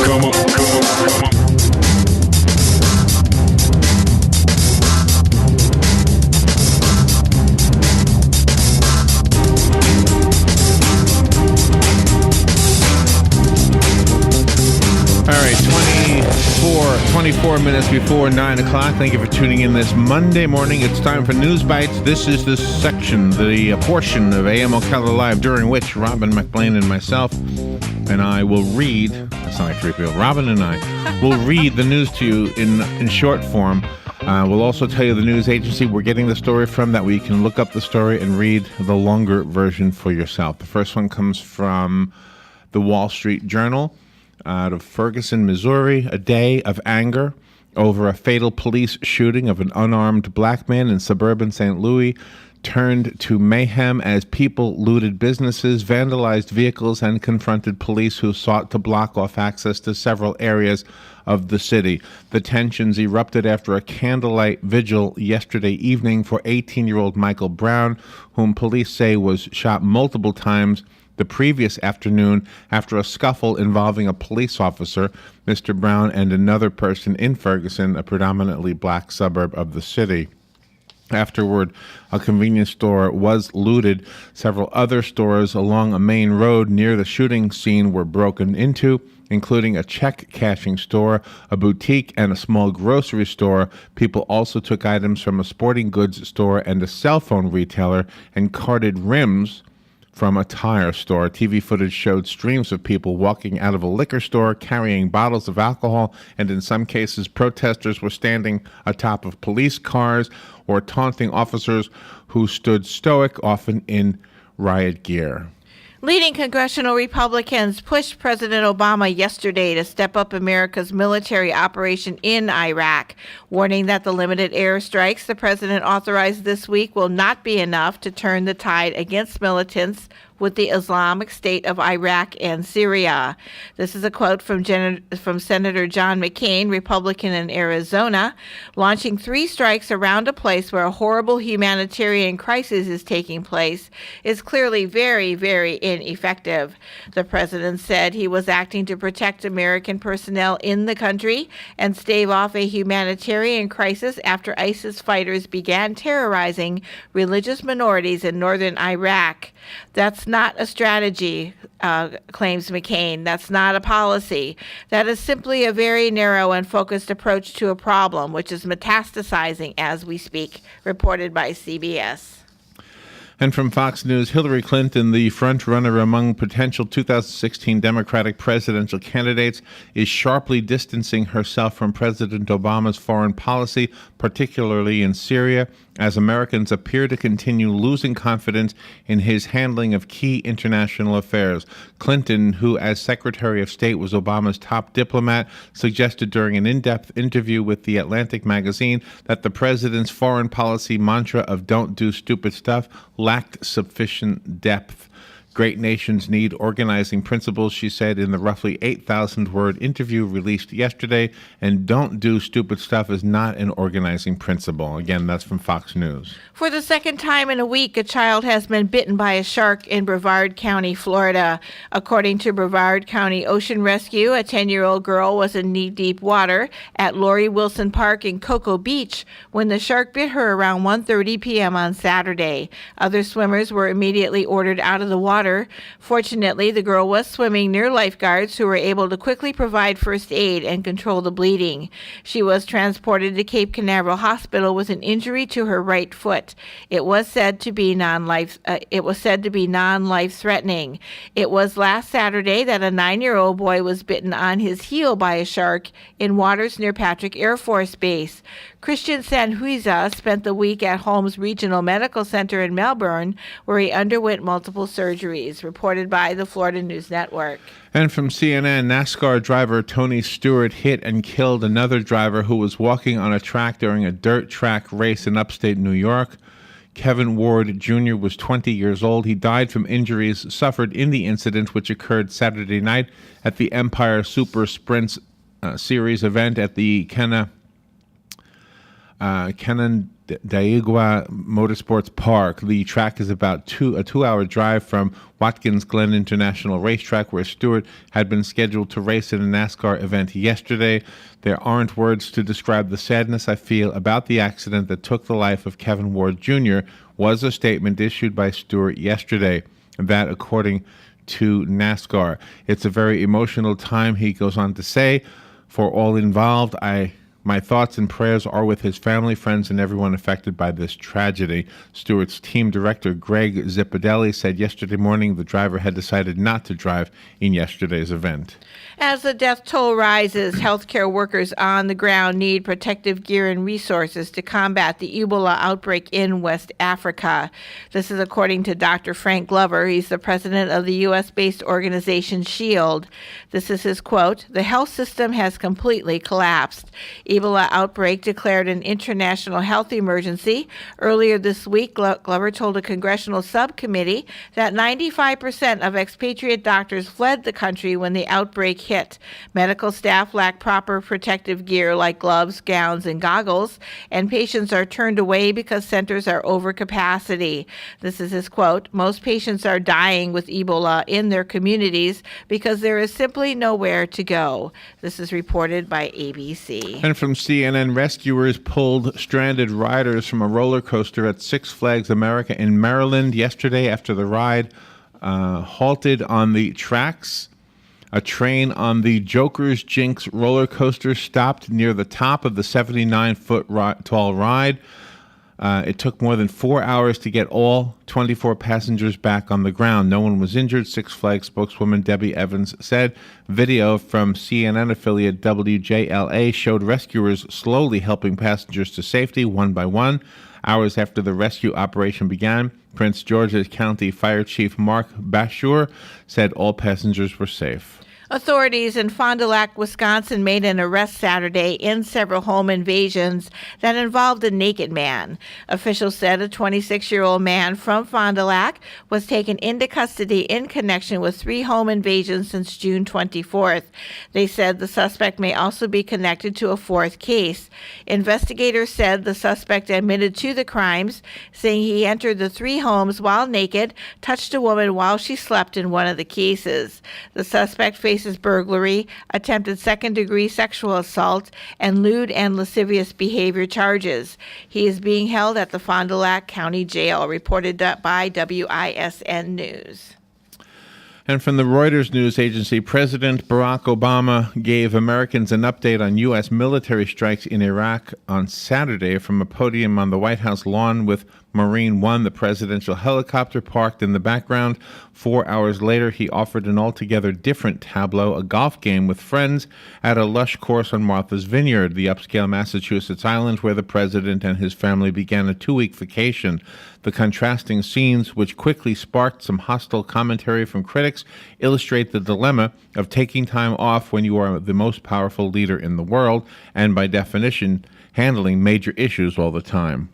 Come on, come on, come on. All right, 24 minutes before 9 o'clock. Thank you for tuning in this Monday morning. It's time for News Bites. This is the section, the portion of AM Ocala Live, during which Robin McBlain and myself and I will read, that's not like 3 people, Robin and I will read the news to you in short form. We'll also tell you the news agency we're getting the story from, that way you can look up the story and read the longer version for yourself. The first one comes from the Wall Street Journal. Out of Ferguson, Missouri, a day of anger over a fatal police shooting of an unarmed black man in suburban St. Louis turned to mayhem as people looted businesses, vandalized vehicles, and confronted police who sought to block off access to several areas of the city. The tensions erupted after a candlelight vigil yesterday evening for 18-year-old Michael Brown, whom police say was shot multiple times the previous afternoon after a scuffle involving a police officer, Mr. Brown, and another person in Ferguson, a predominantly black suburb of the city. Afterward, a convenience store was looted. Several other stores along a main road near the shooting scene were broken into, including a check-cashing store, a boutique, and a small grocery store. People also took items from a sporting goods store and a cell phone retailer and carted rims from a tire store. TV footage showed streams of people walking out of a liquor store carrying bottles of alcohol, and in some cases, protesters were standing atop of police cars or taunting officers who stood stoic, often in riot gear. Leading congressional Republicans pushed President Obama yesterday to step up America's military operation in Iraq, warning that the limited airstrikes the president authorized this week will not be enough to turn the tide against militants with the Islamic State of Iraq and Syria. This is a quote from Senator John McCain, Republican in Arizona. Launching 3 strikes around a place where a horrible humanitarian crisis is taking place is clearly very, very ineffective. The president said he was acting to protect American personnel in the country and stave off a humanitarian crisis after ISIS fighters began terrorizing religious minorities in northern Iraq. That's not a strategy, claims McCain. That's not a policy. That is simply a very narrow and focused approach to a problem, which is metastasizing as we speak, reported by CBS. And from Fox News, Hillary Clinton, the front-runner among potential 2016 Democratic presidential candidates, is sharply distancing herself from President Obama's foreign policy, particularly in Syria, as Americans appear to continue losing confidence in his handling of key international affairs. Clinton, who as Secretary of State was Obama's top diplomat, suggested during an in-depth interview with The Atlantic magazine that the president's foreign policy mantra of "don't do stupid stuff" lacked sufficient depth. Great nations need organizing principles, she said in the roughly 8,000-word interview released yesterday, and "don't do stupid stuff" is not an organizing principle. Again, that's from Fox News. For the second time in a week, a child has been bitten by a shark in Brevard County, Florida. According to Brevard County Ocean Rescue, a 10-year-old girl was in knee-deep water at Lori Wilson Park in Cocoa Beach when the shark bit her around 1:30 p.m. on Saturday. Other swimmers were immediately ordered out of the water. Fortunately, the girl was swimming near lifeguards who were able to quickly provide first aid and control the bleeding. She was transported to Cape Canaveral Hospital with an injury to her right foot. It was said to be non-life-threatening. It was last Saturday that a 9-year-old boy was bitten on his heel by a shark in waters near Patrick Air Force Base. Christian Sanhuiza spent the week at Holmes Regional Medical Center in Melbourne, where he underwent multiple surgeries, reported by the Florida News Network. And from CNN, NASCAR driver Tony Stewart hit and killed another driver who was walking on a track during a dirt track race in upstate New York. Kevin Ward Jr. was 20 years old. He died from injuries suffered in the incident, which occurred Saturday night at the Empire Super Sprints Series event at the Cannondale Daigua Motorsports Park. The track is about a 2-hour drive from Watkins Glen International Racetrack, where Stewart had been scheduled to race in a NASCAR event yesterday. There aren't words to describe the sadness I feel about the accident that took the life of Kevin Ward Jr., was a statement issued by Stewart yesterday. That, according to NASCAR. It's a very emotional time, he goes on to say. For all involved, my thoughts and prayers are with his family, friends, and everyone affected by this tragedy. Stewart's team director, Greg Zipadelli, said yesterday morning the driver had decided not to drive in yesterday's event. As the death toll rises, healthcare workers on the ground need protective gear and resources to combat the Ebola outbreak in West Africa. This is according to Dr. Frank Glover. He's the president of the U.S.-based organization SHIELD. This is his quote: "The health system has completely collapsed." Ebola outbreak declared an international health emergency. Earlier this week, Glover told a congressional subcommittee that 95% of expatriate doctors fled the country when the outbreak hit. Medical staff lack proper protective gear like gloves, gowns, and goggles, and patients are turned away because centers are over capacity. This is his quote: "Most patients are dying with Ebola in their communities because there is simply nowhere to go." This is reported by ABC. And from CNN, rescuers pulled stranded riders from a roller coaster at Six Flags America in Maryland yesterday after the ride halted on the tracks. A train on the Joker's Jinx roller coaster stopped near the top of the 79-foot tall ride. It took more than 4 hours to get all 24 passengers back on the ground. No one was injured, Six Flags spokeswoman Debbie Evans said. Video from CNN affiliate WJLA showed rescuers slowly helping passengers to safety one by one. Hours after the rescue operation began, Prince George's County Fire Chief Mark Bashur said all passengers were safe. Authorities in Fond du Lac, Wisconsin made an arrest Saturday in several home invasions that involved a naked man. Officials said a 26-year-old man from Fond du Lac was taken into custody in connection with 3 home invasions since June 24th. They said the suspect may also be connected to a 4th case. Investigators said the suspect admitted to the crimes, saying he entered the 3 homes while naked, touched a woman while she slept in one of the cases. The suspect faces burglary, attempted second-degree sexual assault, and lewd and lascivious behavior charges. He is being held at the Fond du Lac County Jail, reported by WISN News. And from the Reuters news agency, President Barack Obama gave Americans an update on U.S. military strikes in Iraq on Saturday from a podium on the White House lawn with Marine One, the presidential helicopter, parked in the background. 4 hours later, he offered an altogether different tableau, a golf game with friends at a lush course on Martha's Vineyard, the upscale Massachusetts island where the president and his family began a 2-week vacation. The contrasting scenes, which quickly sparked some hostile commentary from critics, illustrate the dilemma of taking time off when you are the most powerful leader in the world and, by definition, handling major issues all the time.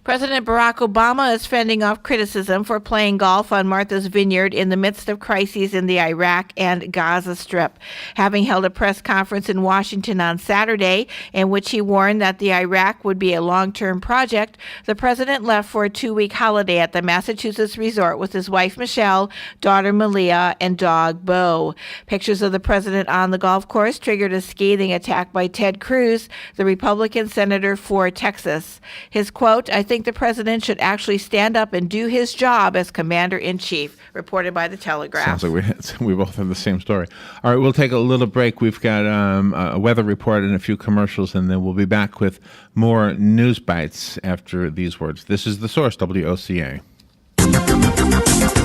President Barack Obama is fending off criticism for playing golf on Martha's Vineyard in the midst of crises in the Iraq and Gaza Strip. Having held a press conference in Washington on Saturday, in which he warned that the Iraq would be a long-term project, the president left for a 2-week holiday at the Massachusetts resort with his wife Michelle, daughter Malia, and dog Bo. Pictures of the president on the golf course triggered a scathing attack by Ted Cruz, the Republican senator for Texas. His quote, "I think the president should actually stand up and do his job as commander-in-chief," reported by the Telegraph. Sounds like we both have the same story. All right, we'll take a little break. We've got a weather report and a few commercials, and then we'll be back with more news bites after these words. This is The Source, WOCA.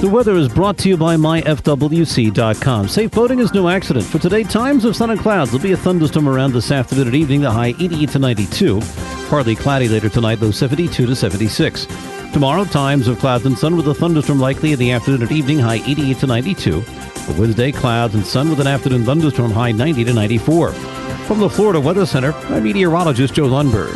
The weather is brought to you by myfwc.com. Safe boating is no accident. For today, times of sun and clouds. There'll be a thunderstorm around this afternoon and evening, the high 88 to 92. Partly cloudy later tonight, low 72 to 76. Tomorrow, times of clouds and sun with a thunderstorm likely in the afternoon and evening, high 88 to 92. For Wednesday, clouds and sun with an afternoon thunderstorm, high 90 to 94. From the Florida Weather Center, I'm meteorologist Joe Lundberg.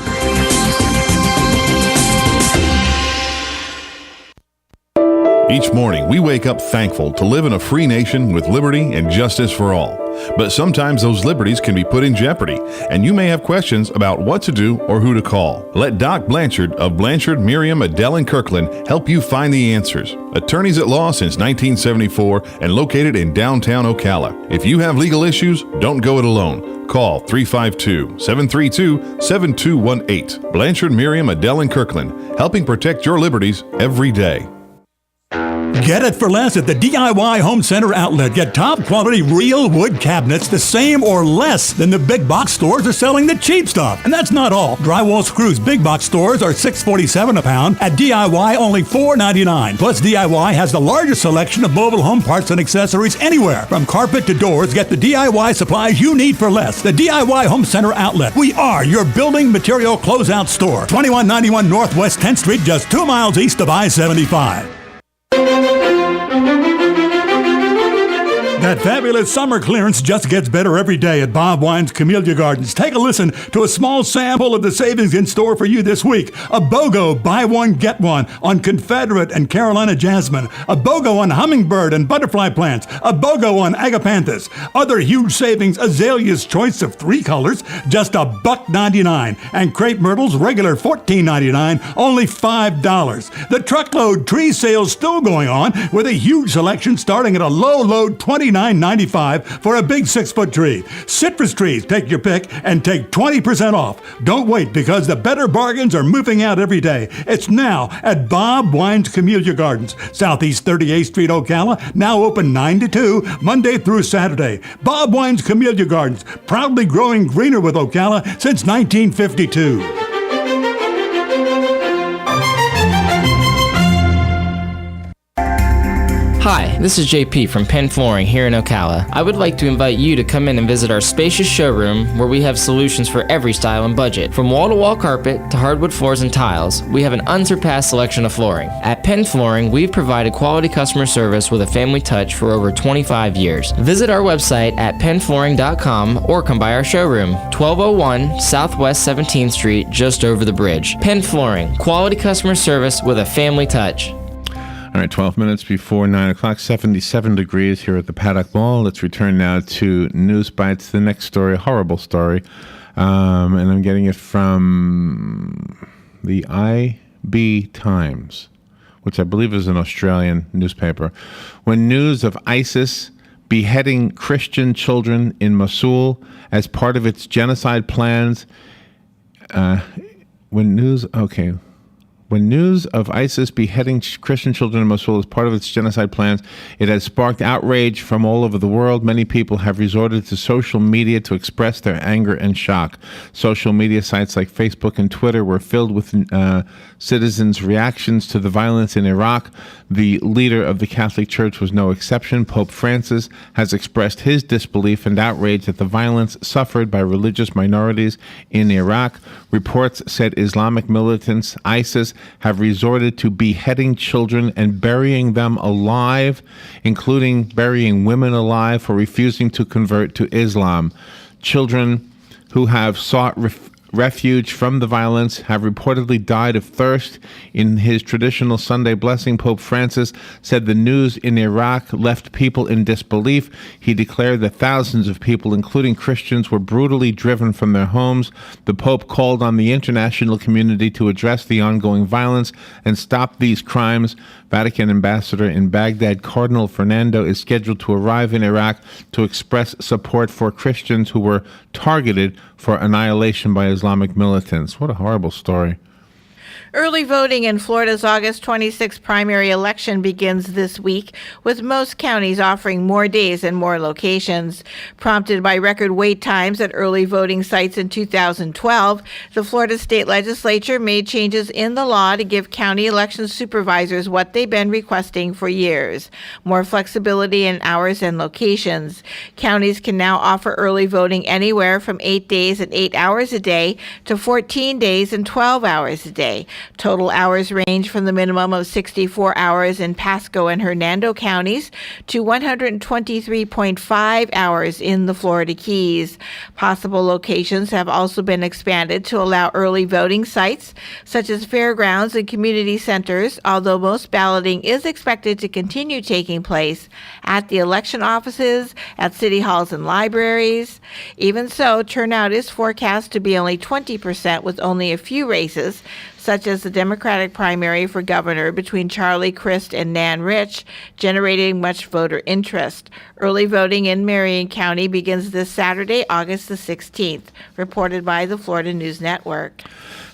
Each morning, we wake up thankful to live in a free nation with liberty and justice for all. But sometimes those liberties can be put in jeopardy, and you may have questions about what to do or who to call. Let Doc Blanchard of Blanchard, Miriam, Adele, and Kirkland help you find the answers. Attorneys at law since 1974 and located in downtown Ocala. If you have legal issues, don't go it alone. Call 352-732-7218. Blanchard, Miriam, Adele, and Kirkland, helping protect your liberties every day. Get it for less at the DIY Home Center outlet. Get top quality real wood cabinets the same or less than the big box stores are selling the cheap stuff. And that's not all. Drywall screws big box stores are $6.47 a pound. At DIY, only $4.99. Plus, DIY has the largest selection of mobile home parts and accessories anywhere. From carpet to doors, get the DIY supplies you need for less. The DIY Home Center outlet. We are your building material closeout store. 2191 Northwest 10th Street, just 2 miles east of I-75. That fabulous summer clearance just gets better every day at Bob Wine's Camellia Gardens. Take a listen to a small sample of the savings in store for you this week. A BOGO, buy one, get one on Confederate and Carolina Jasmine. A BOGO on hummingbird and butterfly plants. A BOGO on agapanthus. Other huge savings, azaleas choice of 3 colors, just $1.99. And crepe myrtles, regular $14.99, only $5. The truckload tree sale's still going on with a huge selection starting at a low load $29.95 for a big 6-foot tree. Citrus trees, take your pick and take 20% off. Don't wait because the better bargains are moving out every day. It's now at Bob Wine's Camellia Gardens, Southeast 38th Street, Ocala, now open 9 to 2, Monday through Saturday. Bob Wine's Camellia Gardens, proudly growing greener with Ocala since 1952. Hi, this is JP from Penn Flooring here in Ocala. I would like to invite you to come in and visit our spacious showroom where we have solutions for every style and budget. From wall-to-wall carpet to hardwood floors and tiles, we have an unsurpassed selection of flooring. At Penn Flooring, we've provided quality customer service with a family touch for over 25 years. Visit our website at pennflooring.com or come by our showroom, 1201 Southwest 17th Street, just over the bridge. Penn Flooring, quality customer service with a family touch. All right, 12 minutes before 9 o'clock, 77 degrees here at the Paddock Mall. Let's return now to News Bites. The next story, a horrible story, and I'm getting it from the IB Times, which I believe is an Australian newspaper. When news of ISIS beheading Christian children in Mosul as part of its genocide plans, When news of ISIS beheading Christian children in Mosul as part of its genocide plans, it has sparked outrage from all over the world. Many people have resorted to social media to express their anger and shock. Social media sites like Facebook and Twitter were filled with citizens' reactions to the violence in Iraq. The leader of the Catholic Church was no exception. Pope Francis has expressed his disbelief and outrage at the violence suffered by religious minorities in Iraq. Reports said Islamic militants, ISIS, have resorted to beheading children and burying them alive, including burying women alive for refusing to convert to Islam. Children who have sought refuge from the violence have reportedly died of thirst. In his traditional Sunday blessing, Pope Francis said the news in Iraq left people in disbelief. He declared that thousands of people, including Christians, were brutally driven from their homes. The Pope called on the international community to address the ongoing violence and stop these crimes. Vatican ambassador in Baghdad, Cardinal Fernando, is scheduled to arrive in Iraq to express support for Christians who were targeted for annihilation by Islamic militants. What a horrible story. Early voting in Florida's August 26 primary election begins this week, with most counties offering more days and more locations. Prompted by record wait times at early voting sites in 2012, the Florida State Legislature made changes in the law to give county election supervisors what they've been requesting for years: more flexibility in hours and locations. Counties can now offer early voting anywhere from 8 days and 8 hours a day to 14 days and 12 hours a day. Total hours range from the minimum of 64 hours in Pasco and Hernando counties to 123.5 hours in the Florida Keys. Possible locations have also been expanded to allow early voting sites such as fairgrounds and community centers, although most balloting is expected to continue taking place at the election offices, at city halls and libraries. Even so, turnout is forecast to be only 20%, with only a few races, such as the Democratic primary for governor between Charlie Crist and Nan Rich, generating much voter interest. Early voting in Marion County begins this Saturday, August the 16th, reported by the Florida News Network.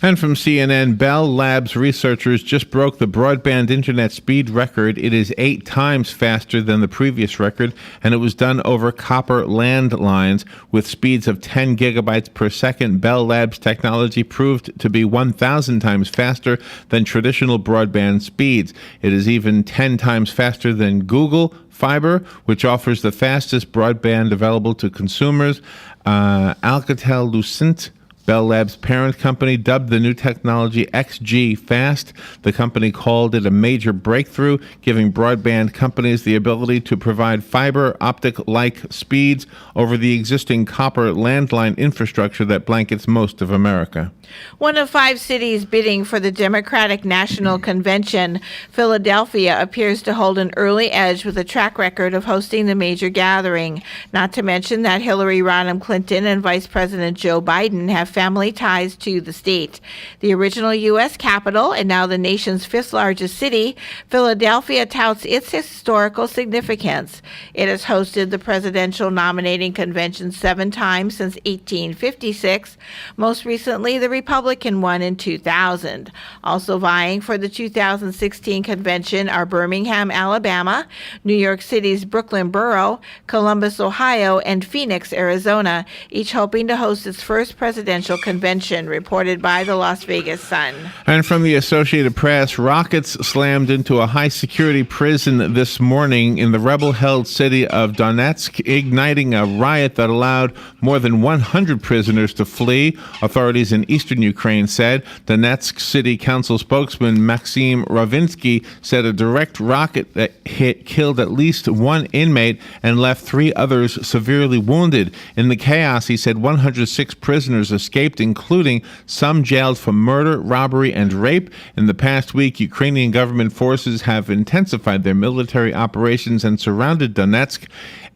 And from CNN, Bell Labs researchers just broke the broadband internet speed record. It is 8 times faster than the previous record, and it was done over copper landlines with speeds of 10 gigabytes per second. Bell Labs technology proved to be 1,000 times faster than traditional broadband speeds. It is even 10 times faster than Google Fiber, which offers the fastest broadband available to consumers. Alcatel-Lucent, Bell Labs' parent company, dubbed the new technology XG Fast. The company called it a major breakthrough, giving broadband companies the ability to provide fiber optic-like speeds over the existing copper landline infrastructure that blankets most of America. One of 5 cities bidding for the Democratic National Convention, Philadelphia appears to hold an early edge with a track record of hosting the major gathering. Not to mention that Hillary Rodham Clinton and Vice President Joe Biden have family ties to the state. The original U.S. capital and now the nation's 5th largest city, Philadelphia touts its historical significance. It has hosted the presidential nominating convention 7 times since 1856, most recently the Republican one in 2000. Also vying for the 2016 convention are Birmingham, Alabama, New York City's Brooklyn Borough, Columbus, Ohio, and Phoenix, Arizona, each hoping to host its first presidential convention, reported by the Las Vegas Sun. And from the Associated Press, rockets slammed into a high-security prison this morning in the rebel-held city of Donetsk, igniting a riot that allowed more than 100 prisoners to flee. Authorities in eastern Ukraine said. Donetsk City Council spokesman Maxim Ravinsky said a direct rocket that hit killed at least 1 inmate and left 3 others severely wounded. In the chaos, he said 106 prisoners escaped, including some jailed for murder, robbery, and rape. In the past week, Ukrainian government forces have intensified their military operations and surrounded Donetsk,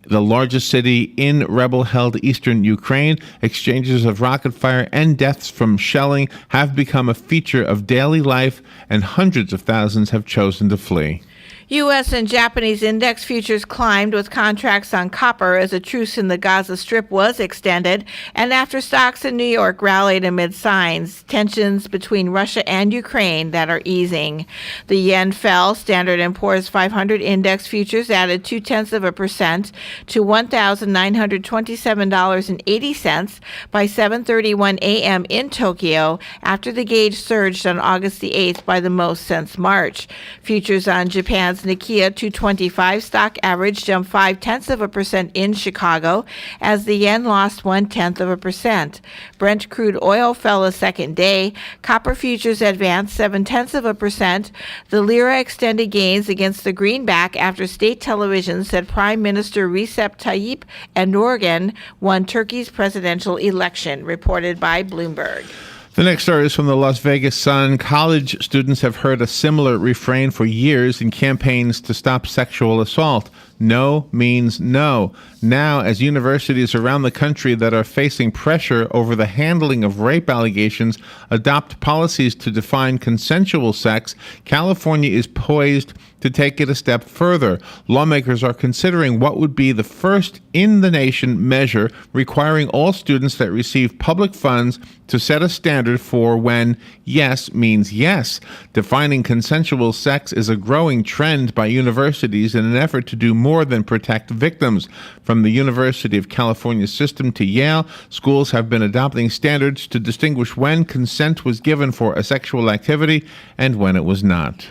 the largest city in rebel-held eastern Ukraine. Exchanges of rocket fire and deaths from shelling have become a feature of daily life, and hundreds of thousands have chosen to flee. U.S. and Japanese index futures climbed with contracts on copper as a truce in the Gaza Strip was extended, and after stocks in New York rallied amid signs, tensions between Russia and Ukraine that are easing. The yen fell. Standard & Poor's 500 index futures added 0.2% to $1,927.80 by 7:31 a.m. in Tokyo, after the gauge surged on August the 8th by the most since March. Futures on Japan's Nikkei 225 stock average jumped 0.5% in Chicago as the yen lost 0.1%. Brent crude oil fell a second day. Copper futures advanced 0.7%. The lira extended gains against the greenback after state television said Prime Minister Recep Tayyip Erdogan won Turkey's presidential election, reported by Bloomberg. The next story is from the Las Vegas Sun. College students have heard a similar refrain for years in campaigns to stop sexual assault. No means no. Now, as universities around the country that are facing pressure over the handling of rape allegations adopt policies to define consensual sex, California is poised to take it a step further. Lawmakers are considering what would be the first in the nation measure requiring all students that receive public funds to set a standard for when yes means yes. Defining consensual sex is a growing trend by universities in an effort to do more than protect victims. From the University of California system to Yale, schools have been adopting standards to distinguish when consent was given for a sexual activity and when it was not.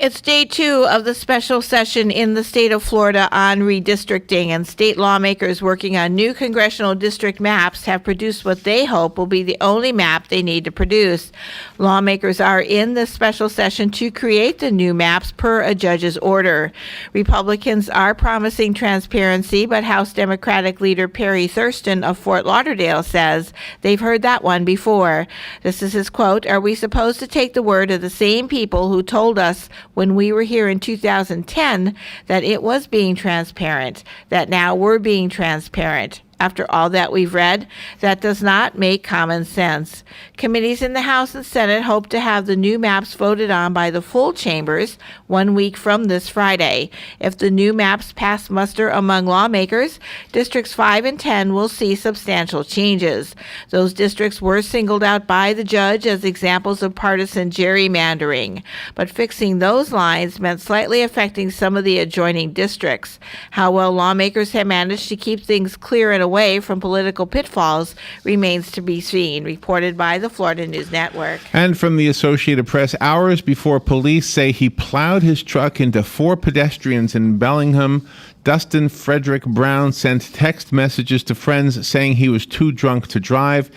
It's day 2 of the special session in the state of Florida on redistricting, and state lawmakers working on new congressional district maps have produced what they hope will be the only map they need to produce. Lawmakers are in this special session to create the new maps per a judge's order. Republicans are promising transparency, but House Democratic leader Perry Thurston of Fort Lauderdale says they've heard that one before. This is his quote, "Are we supposed to take the word of the same people who told us when we were here in 2010 that it was being transparent, that now we're being transparent? After all that we've read, that does not make common sense." Committees in the House and Senate hope to have the new maps voted on by the full chambers 1 week from this Friday. If the new maps pass muster among lawmakers, Districts 5 and 10 will see substantial changes. Those districts were singled out by the judge as examples of partisan gerrymandering, but fixing those lines meant slightly affecting some of the adjoining districts. How well lawmakers have managed to keep things clear and away from political pitfalls remains to be seen. Reported by the Florida News Network. And from the Associated Press, hours before police say he plowed his truck into 4 pedestrians in Bellingham, Dustin Frederick Brown sent text messages to friends saying he was too drunk to drive.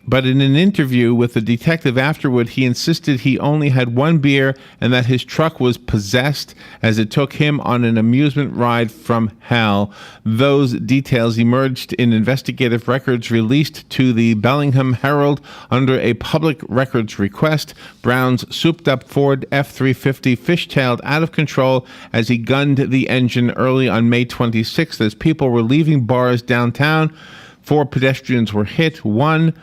But in an interview with the detective afterward, he insisted he only had 1 beer and that his truck was possessed as it took him on an amusement ride from hell. Those details emerged in investigative records released to the Bellingham Herald under a public records request. Brown's souped-up Ford F-350 fishtailed out of control as he gunned the engine early on May 26th as people were leaving bars downtown. 4 pedestrians were hit. One,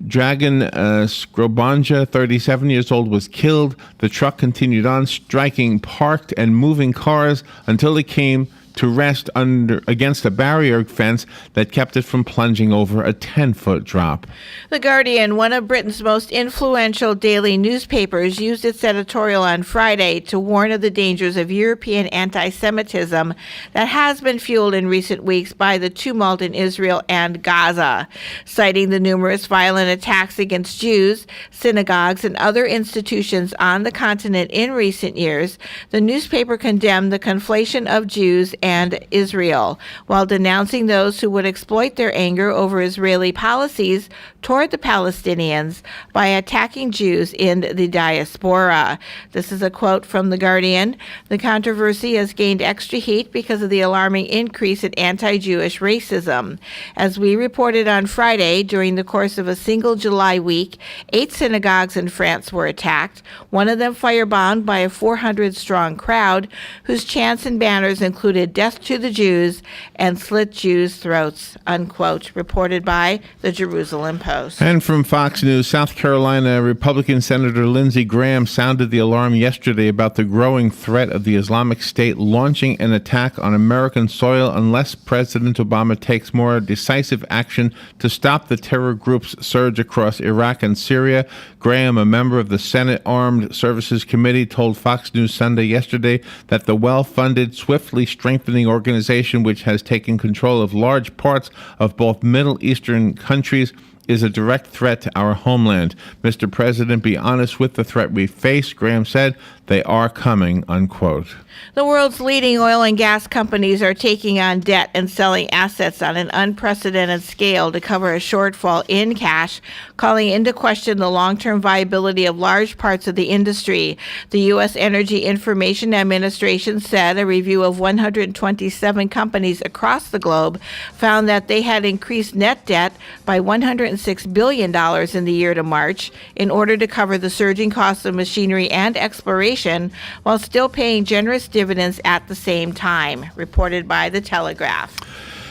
Dragon Skrobanja, 37 years old, was killed. The truck continued on, striking parked and moving cars until it came to rest against a barrier fence that kept it from plunging over a 10-foot drop. The Guardian, one of Britain's most influential daily newspapers, used its editorial on Friday to warn of the dangers of European anti-Semitism that has been fueled in recent weeks by the tumult in Israel and Gaza. Citing the numerous violent attacks against Jews, synagogues, and other institutions on the continent in recent years, the newspaper condemned the conflation of Jews and Israel, while denouncing those who would exploit their anger over Israeli policies toward the Palestinians by attacking Jews in the diaspora. This is a quote from The Guardian. "The controversy has gained extra heat because of the alarming increase in anti-Jewish racism. As we reported on Friday, during the course of a single July week, 8 synagogues in France were attacked, one of them firebombed by a 400-strong crowd whose chants and banners included 'Death to the Jews' and 'Slit Jews' throats,'" unquote, reported by the Jerusalem Post. And from Fox News, South Carolina Republican Senator Lindsey Graham sounded the alarm yesterday about the growing threat of the Islamic State launching an attack on American soil unless President Obama takes more decisive action to stop the terror group's surge across Iraq and Syria. Graham, a member of the Senate Armed Services Committee, told Fox News Sunday yesterday that the well-funded, swiftly strengthening organization, which has taken control of large parts of both Middle Eastern countries, is a direct threat to our homeland. Mr. President, be honest with the threat we face, Graham said. They are coming, unquote. The world's leading oil and gas companies are taking on debt and selling assets on an unprecedented scale to cover a shortfall in cash, calling into question the long-term viability of large parts of the industry. The U.S. Energy Information Administration said a review of 127 companies across the globe found that they had increased net debt by $106 billion in the year to March in order to cover the surging costs of machinery and exploration while still paying generous dividends at the same time, reported by The Telegraph.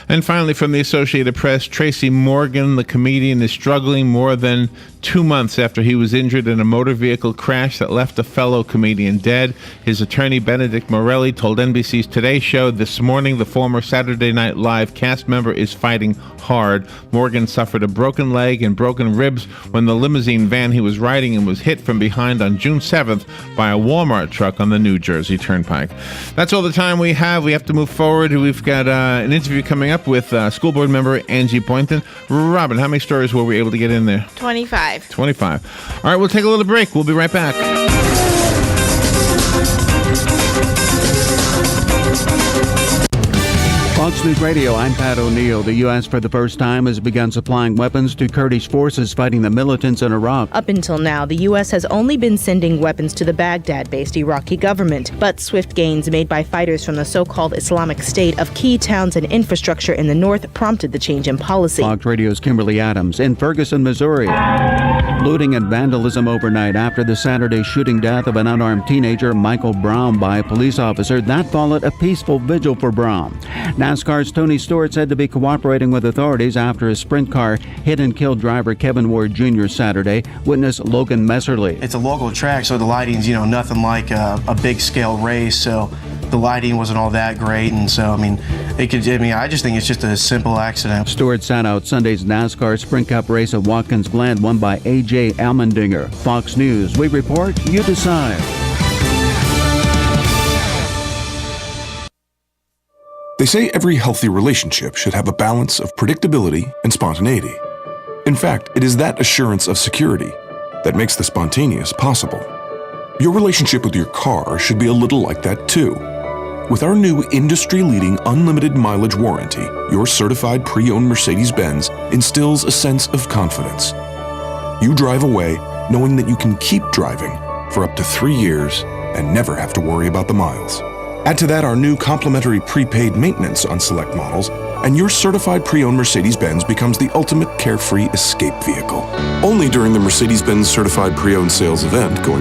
And finally, from the Associated Press, Tracy Morgan, the comedian, is struggling more than 2 months after he was injured in a motor vehicle crash that left a fellow comedian dead. His attorney, Benedict Morelli, told NBC's Today Show this morning the former Saturday Night Live cast member is fighting hard. Morgan suffered a broken leg and broken ribs when the limousine van he was riding in was hit from behind on June 7th by a Walmart truck on the New Jersey Turnpike. That's all the time we have. We have to move forward. We've got an interview coming up with school board member Angie Boynton. Robin, how many stories were we able to get in there? 25. 25. All right, we'll take a little break. We'll be right back. Fox News Radio, I'm Pat O'Neill. The U.S. for the first time has begun supplying weapons to Kurdish forces fighting the militants in Iraq. Up until now, the U.S. has only been sending weapons to the Baghdad-based Iraqi government. But swift gains made by fighters from the so-called Islamic State of key towns and infrastructure in the north prompted the change in policy. Fox Radio's Kimberly Adams in Ferguson, Missouri. Looting and vandalism overnight after the Saturday shooting death of an unarmed teenager, Michael Brown, by a police officer. That followed a peaceful vigil for Brown. NASCAR's Tony Stewart said to be cooperating with authorities after a sprint car hit and killed driver Kevin Ward Jr. Saturday. Witness Logan Messerly. It's a local track, so the lighting's, nothing like a big scale race, so the lighting wasn't all that great, and so, I just think it's just a simple accident. Stewart sat out Sunday's NASCAR Sprint Cup race at Watkins Glen, won by A.J. Allmendinger. Fox News, we report, you decide. They say every healthy relationship should have a balance of predictability and spontaneity. In fact, it is that assurance of security that makes the spontaneous possible. Your relationship with your car should be a little like that too. With our new industry-leading unlimited mileage warranty, your certified pre-owned Mercedes-Benz instills a sense of confidence. You drive away knowing that you can keep driving for up to 3 years and never have to worry about the miles. Add to that our new complimentary prepaid maintenance on select models, and your certified pre-owned Mercedes-Benz becomes the ultimate carefree escape vehicle. Only during the Mercedes-Benz Certified Pre-Owned Sales event going